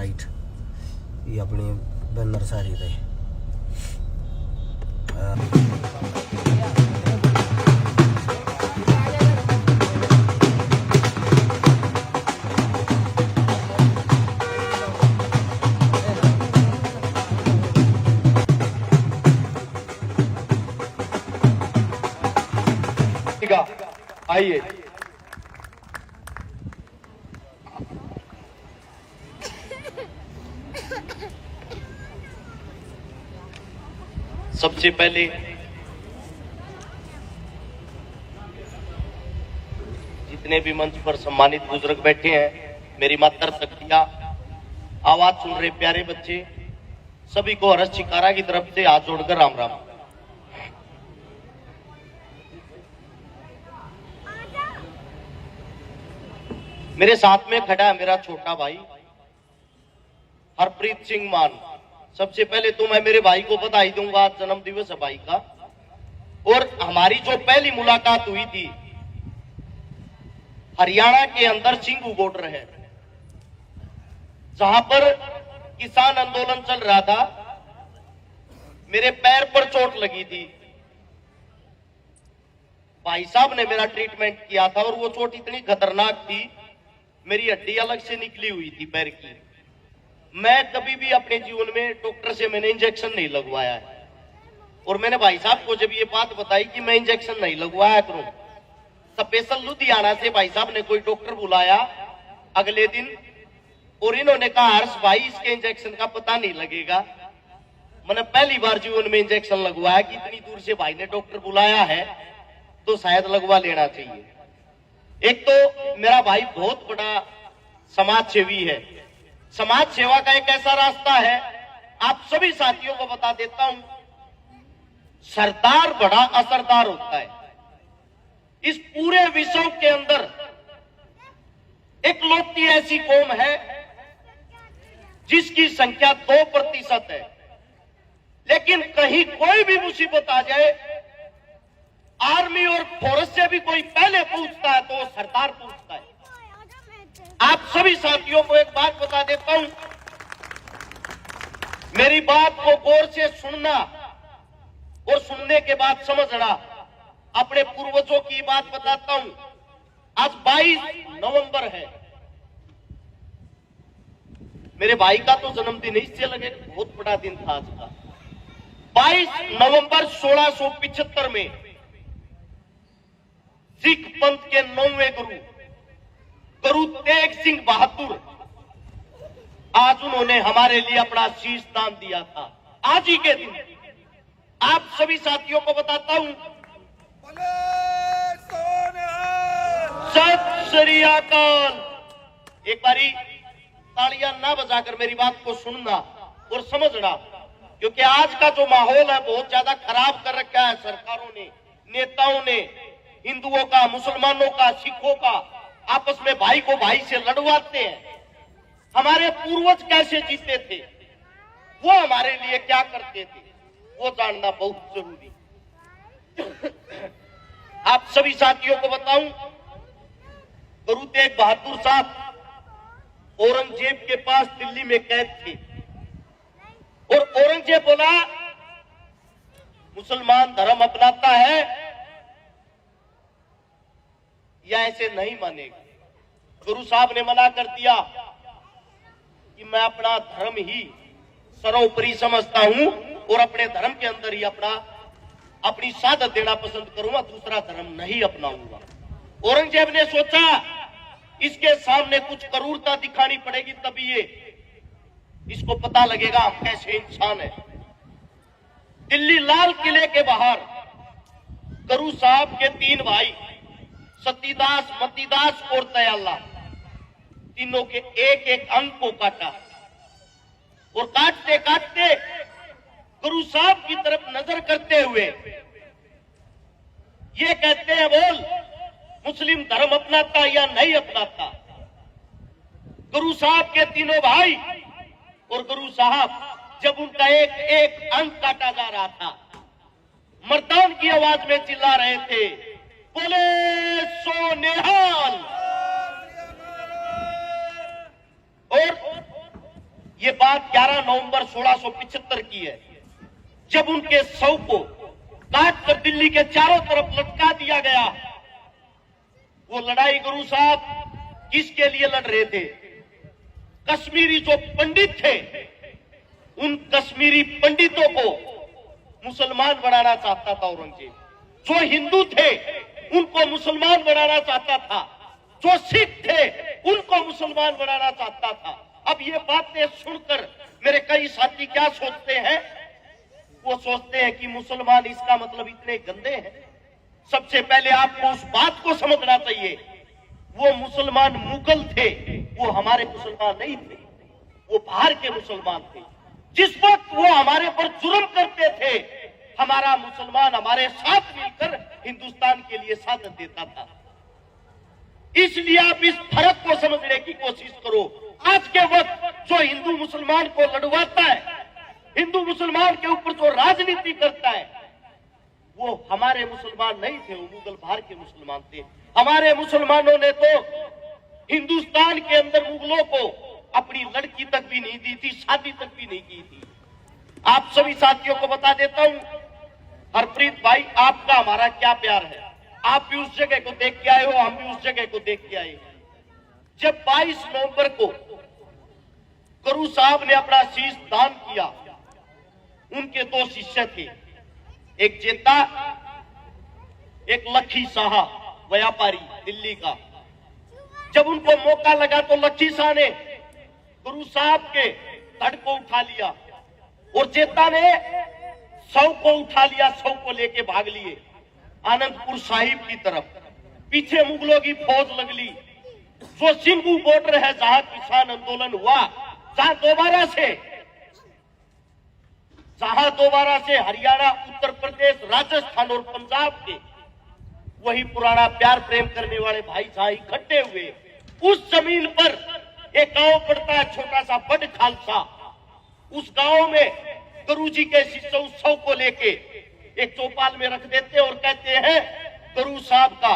Right ये अपनी banner सारी थे आइए सबसे पहले जितने भी मंच पर सम्मानित बुजुर्ग बैठे हैं, मेरी मातर शक्तियां, आवाज सुन रहे प्यारे बच्चे, सभी को हर्ष शिकारा की तरफ से हाथ जोड़कर राम राम। मेरे साथ में खड़ा है मेरा छोटा भाई हरप्रीत सिंह मान। सबसे पहले तो मैं मेरे भाई को बधाई दूंगा, आज जन्म दिवस है भाई का। और हमारी जो पहली मुलाकात हुई थी हरियाणा के अंदर सिंघू बॉर्डर है, जहां पर किसान आंदोलन चल रहा था। मेरे पैर पर चोट लगी थी, भाई साहब ने मेरा ट्रीटमेंट किया था और वो चोट इतनी खतरनाक थी, मेरी हड्डी अलग से निकली हुई थी पैर की। मैं कभी भी अपने जीवन में डॉक्टर से मैंने इंजेक्शन नहीं लगवाया है। और मैंने भाई साहब को जब ये बात बताई कि मैं इंजेक्शन नहीं लगवाया करूं, स्पेशल लुधियाना से भाई साहब ने कोई डॉक्टर बुलाया अगले दिन, और इन्होंने कहा हर्ष भाई इसके इंजेक्शन का पता नहीं लगेगा। मैंने पहली बार जीवन में इंजेक्शन लगवाया कि इतनी दूर से भाई ने डॉक्टर बुलाया है तो शायद लगवा लेना चाहिए। एक तो मेरा भाई बहुत बड़ा समाज सेवी है। समाज सेवा का एक ऐसा रास्ता है, आप सभी साथियों को बता देता हूं, सरदार बड़ा असरदार होता है। इस पूरे विश्व के अंदर इकलौती ऐसी कौम है जिसकी संख्या 2% है, लेकिन कहीं कोई भी मुसीबत आ जाए, आर्मी और फोर्स से भी कोई पहले पूछता है तो वो सरदार पूछता है। आप सभी साथियों को एक बात बता देता हूं, मेरी बात को गौर से सुनना और सुनने के बाद समझना। अपने पूर्वजों की बात बताता हूं, आज 22 नवंबर है, मेरे भाई का तो जन्मदिन है, इससे लगे बहुत बड़ा दिन था आज का। 22 नवंबर 1675 में सिख पंथ के 9वें गुरु तेग सिंह बहादुर, आज उन्होंने हमारे लिए अपना शीश दान दिया था। आज ही के दिन आप सभी साथियों को बताता हूं, सत श्री अकाल। एक बारी तालियां ना बजाकर मेरी बात को सुनना और समझना, क्योंकि आज का जो माहौल है बहुत ज्यादा खराब कर रखा है सरकारों ने, नेताओं ने, हिंदुओं का, मुसलमानों का, सिखों का, आपस में भाई को भाई से लड़वाते हैं। हमारे पूर्वज कैसे जीते थे, वो हमारे लिए क्या करते थे, वो जानना बहुत जरूरी। आप सभी साथियों को बताऊं, गुरु तेग बहादुर साहब औरंगजेब के पास दिल्ली में कैद थे, और औरंगजेब बोला मुसलमान धर्म अपनाता है या ऐसे नहीं मानेगा। गुरु साहब ने मना कर दिया कि मैं अपना धर्म ही सर्वोपरि समझता हूं और अपने धर्म के अंदर ही अपनी शहादत देना पसंद करूंगा, दूसरा धर्म नहीं अपनाऊंगा। औरंगजेब ने सोचा इसके सामने कुछ क्रूरता दिखानी पड़ेगी, तभी ये इसको पता लगेगा हम कैसे इंसान है। दिल्ली लाल किले के बाहर गुरु साहब के 3 भाई सतीदास, मतीदास और दयाला, तीनों के एक एक अंग को काटा, और काटते काटते गुरु साहब की तरफ नजर करते हुए ये कहते हैं, बोल मुस्लिम धर्म अपनाता या नहीं अपनाता। गुरु साहब के तीनों भाई और गुरु साहब जब उनका एक एक अंग काटा जा रहा था, मर्दान की आवाज में चिल्ला रहे थे, बोले सो निहाल। और ये बात 11 नवंबर 1675 की है, जब उनके शव को काट कर दिल्ली के चारों तरफ लटका दिया गया। वो लड़ाई गुरु साहब किसके लिए लड़ रहे थे? कश्मीरी जो पंडित थे, उन कश्मीरी पंडितों को मुसलमान बनाना चाहता था औरंगजेब। जो हिंदू थे उनको मुसलमान बनाना चाहता था, जो सिख थे उनको मुसलमान बनाना चाहता था। अब ये बातें सुनकर मेरे कई साथी क्या सोचते हैं? वो सोचते हैं कि मुसलमान इसका मतलब इतने गंदे हैं। सबसे पहले आपको उस बात को समझना चाहिए, वो मुसलमान मुगल थे, वो हमारे मुसलमान नहीं थे, वो बाहर के मुसलमान थे। जिस वक्त वो हमारे पर जुर्म करते थे, हमारा मुसलमान हमारे साथ मिलकर हिंदुस्तान के लिए साथ देता था। इसलिए आप इस फर्क को समझने की कोशिश करो। आज के वक्त जो हिंदू मुसलमान को लड़वाता है, हिंदू मुसलमान के ऊपर जो राजनीति करता है, वो हमारे मुसलमान नहीं थे, वो मुगल बाहर के मुसलमान थे। हमारे मुसलमानों ने तो हिंदुस्तान के अंदर मुगलों को अपनी लड़की तक भी नहीं दी थी, शादी तक भी नहीं की थी। आप सभी साथियों को बता देता हूं, हरप्रीत भाई, आपका हमारा क्या प्यार है। आप भी उस जगह को देख के आए हो, हम भी उस जगह को देख के आए। जब 22 नवंबर को गुरु साहब ने अपना शीश दान किया, उनके 2 शिष्य थे, एक जेता, एक लखी शाह, व्यापारी दिल्ली का। जब उनको मौका लगा तो लखी शाह ने गुरु साहब के धड़ को उठा लिया और जेता ने शव को उठा लिया, शव को लेके भाग लिए आनंदपुर साहिब की तरफ। पीछे मुगलों की फौज लग ली। जो सिंघू बॉर्डर है, जहां किसान आंदोलन हुआ, जहां दोबारा से हरियाणा, उत्तर प्रदेश, राजस्थान और पंजाब के वही पुराना प्यार प्रेम करने वाले भाई जहां इकट्ठे हुए, उस जमीन पर एक गांव पड़ता है छोटा सा, बड़ खालसा। उस गांव में गुरुजी के शिष्य उत्सव को लेके एक चौपाल में रख देते और कहते हैं, गुरु साहब का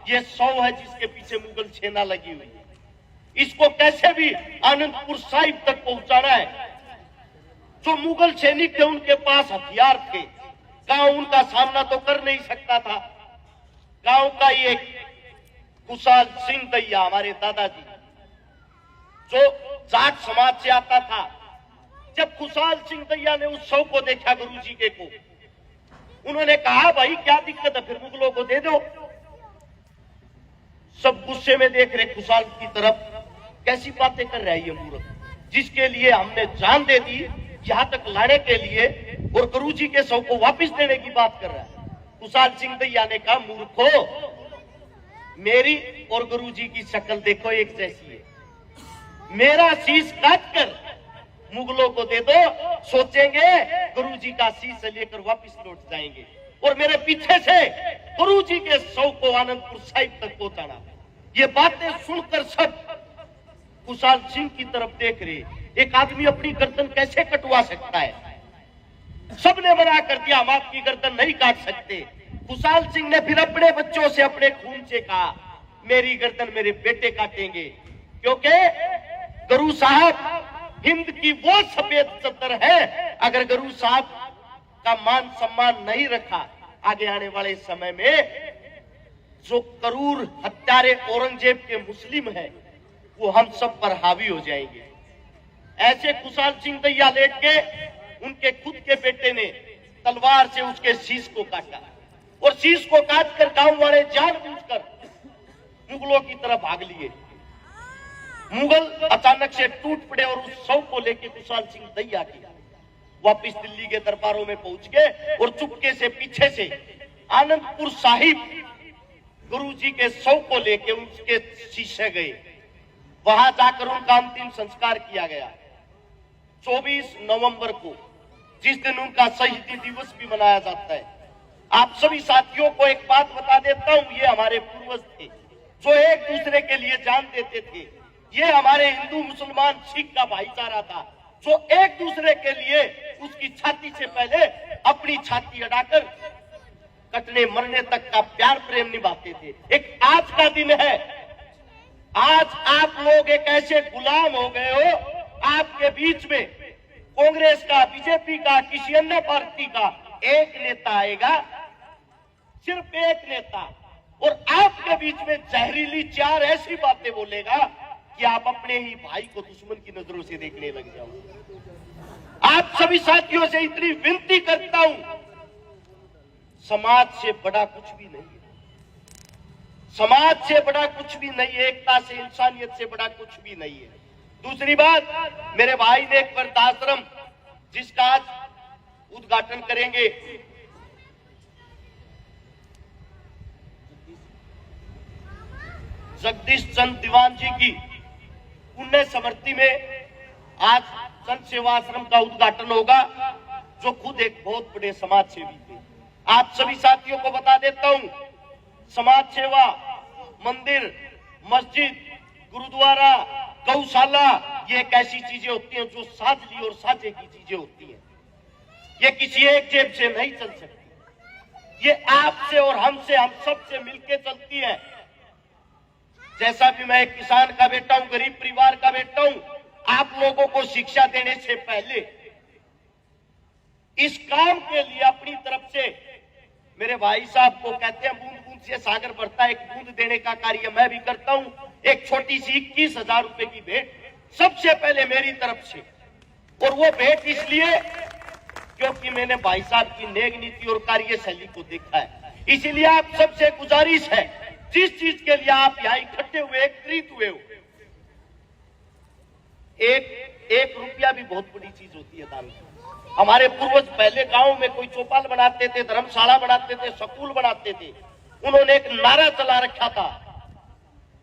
ये शव है जिसके पीछे मुगल सेना लगी हुई है, इसको कैसे भी आनंदपुर साहिब तक पहुंचाना है। जो मुगल सैनिक थे उनके पास हथियार थे, गांव उनका सामना तो कर नहीं सकता था। गांव का ही एक खुशाल सिंह दैया, हमारे दादाजी, जो जाट समाज से आता था, जब खुशाल सिंह दैया ने उस शव को देखा गुरुजी के को, उन्होंने कहा, भाई क्या दिक्कत है, फिर मुगलों को दे दो। सब गुस्से में देख रहे खुशाल की तरफ, कैसी बातें कर रहा है ये मूर्ख, जिसके लिए हमने जान दे दी यहां तक लाने के लिए, और गुरुजी के शव को वापस देने की बात कर रहा है। खुशाल सिंह दैया ने कहा, मूर्खो, मेरी और गुरुजी की शक्ल देखो एक जैसी है, मेरा शीश काट कर मुगलों को दे दो, सोचेंगे गुरुजी का शीश लेकर वापस लौट जाएंगे, और मेरे पीछे से गुरुजी के शव को आनंदपुर साहिब तक पहुंचाना। ये बातें सुनकर सब खुशाल सिंह की तरफ देख रहे। एक आदमी अपनी गर्दन कैसे कटवा सकता है? सबने मना कर दिया, हम आपकी गर्दन नहीं काट सकते। खुशाल सिंह ने फिर अपने बच्चों से, अपने खून से कहा, मेरी गर्दन मेरे बेटे काटेंगे, क्योंकि गुरु साहब हिंद की वो सफेद चद्दर है, अगर गुरु साहब का मान सम्मान नहीं रखा, आगे आने वाले समय में जो करूर हत्यारे औरंगजेब के मुस्लिम है, वो हम सब पर हावी हो जाएंगे। ऐसे खुशाल सिंह दैया लेट के उनके खुद के बेटे ने तलवार से उसके शीश को काटा, और शीश को काटकर गांव वाले जानबूझकर मुगलों की तरफ भाग लिए। मुगल अचानक से टूट पड़े और उस शव को लेकर खुशाल सिंह दैया की वापिस दिल्ली के दरबारों में पहुंच गए, और चुपके से पीछे से आनंदपुर साहिब गुरुजी के शव को लेकर उसके शीशे गए। वहां जाकर उनका अंतिम संस्कार किया गया 24 नवंबर को, जिस दिन उनका शहीदी दिवस भी मनाया जाता है। आप सभी साथियों को एक बात बता देता हूं, ये हमारे पूर्वज थे जो एक दूसरे के लिए जान देते थे। ये हमारे हिंदू मुसलमान सिख का भाईचारा था, जो एक दूसरे के लिए उसकी छाती से पहले अपनी छाती अड़ाकर कटने मरने तक का प्यार प्रेम निभाते थे। एक आज का दिन है, आज आप लोग एक ऐसे गुलाम हो गए हो, आपके आपके बीच में कांग्रेस का, बीजेपी का, किसी अन्य पार्टी का एक नेता आएगा, सिर्फ एक नेता, और आपके बीच में जहरीली 4 ऐसी बातें बोलेगा कि आप अपने ही भाई को दुश्मन की नजरों से देखने लग जाओगे। आप सभी साथियों से इतनी विनती करता हूं, समाज से बड़ा कुछ भी नहीं है, समाज से बड़ा कुछ भी नहीं है, एकता से, इंसानियत से बड़ा कुछ भी नहीं है। दूसरी बात, मेरे भाई ने एक वृद्धाश्रम जिसका आज उद्घाटन करेंगे, जगदीश चंद्र दीवान जी की पुण्य स्मृति में आज संत सेवा आश्रम का उद्घाटन होगा, जो खुद एक बहुत बड़े समाज सेवी थे। आप सभी साथियों को बता देता हूं, समाज सेवा, मंदिर, मस्जिद, गुरुद्वारा, गौशाला, ये एक ऐसी चीजें होती हैं जो साझली और साझे की चीजें होती हैं। ये किसी एक जेब से नहीं चल सकती, ये आपसे और हमसे, हम सब से मिलकर चलती है। जैसा भी मैं एक किसान का बेटा हूं, गरीब परिवार का बेटा हूं, आप लोगों को शिक्षा देने से पहले इस काम के लिए अपनी तरफ से, मेरे भाई साहब को कहते हैं बूंद बूंद से सागर बढ़ता है, एक बूंद देने का कार्य मैं भी करता हूं। एक छोटी सी 21,000 रुपए की भेंट सबसे पहले मेरी तरफ से, और वो भेंट इसलिए क्योंकि मैंने भाई साहब की नेक नीति और कार्यशैली को देखा है। इसीलिए आप सबसे गुजारिश है, जिस चीज के लिए आप यहां इकट्ठे हुए, एकत्रित हुए हो, एक रुपया भी बहुत बड़ी चीज होती है दान। हमारे पूर्वज पहले गांव में कोई चौपाल बनाते थे, धर्मशाला बनाते थे, स्कूल बनाते थे, उन्होंने एक नारा चला रखा था,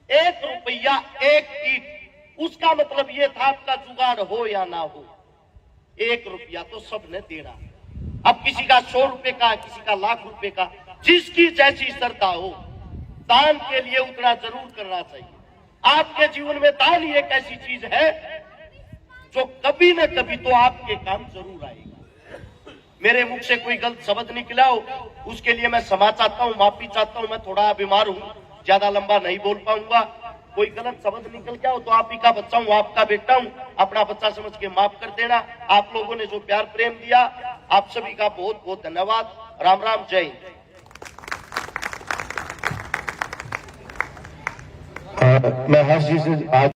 1 रुपया 1 ईंट। उसका मतलब यह था आपका जुगाड़ हो या ना हो, 1 रुपया तो सबने देना। अब किसी का 100 रुपए का, किसी का लाख रुपए का, जिसकी जैसी श्रद्धा हो, दान के लिए उतना जरूर करना चाहिए। आपके जीवन में दान ही एक ऐसी चीज है जो कभी न कभी तो आपके काम जरूर आएगा। मेरे मुख से कोई गलत शब्द निकला हो, उसके लिए मैं क्षमा चाहता हूं, माफी चाहता हूं। मैं थोड़ा बीमार हूं, ज्यादा लंबा नहीं बोल पाऊंगा। कोई गलत शब्द निकल गया हो तो आप ही का बच्चा हूं, आपका बेटा हूं, अपना बच्चा समझ के माफ कर देना। आप लोगों ने जो प्यार प्रेम दिया, आप सभी का बहुत बहुत धन्यवाद। राम राम, जय हिंद। मैं हर्ष जी से आज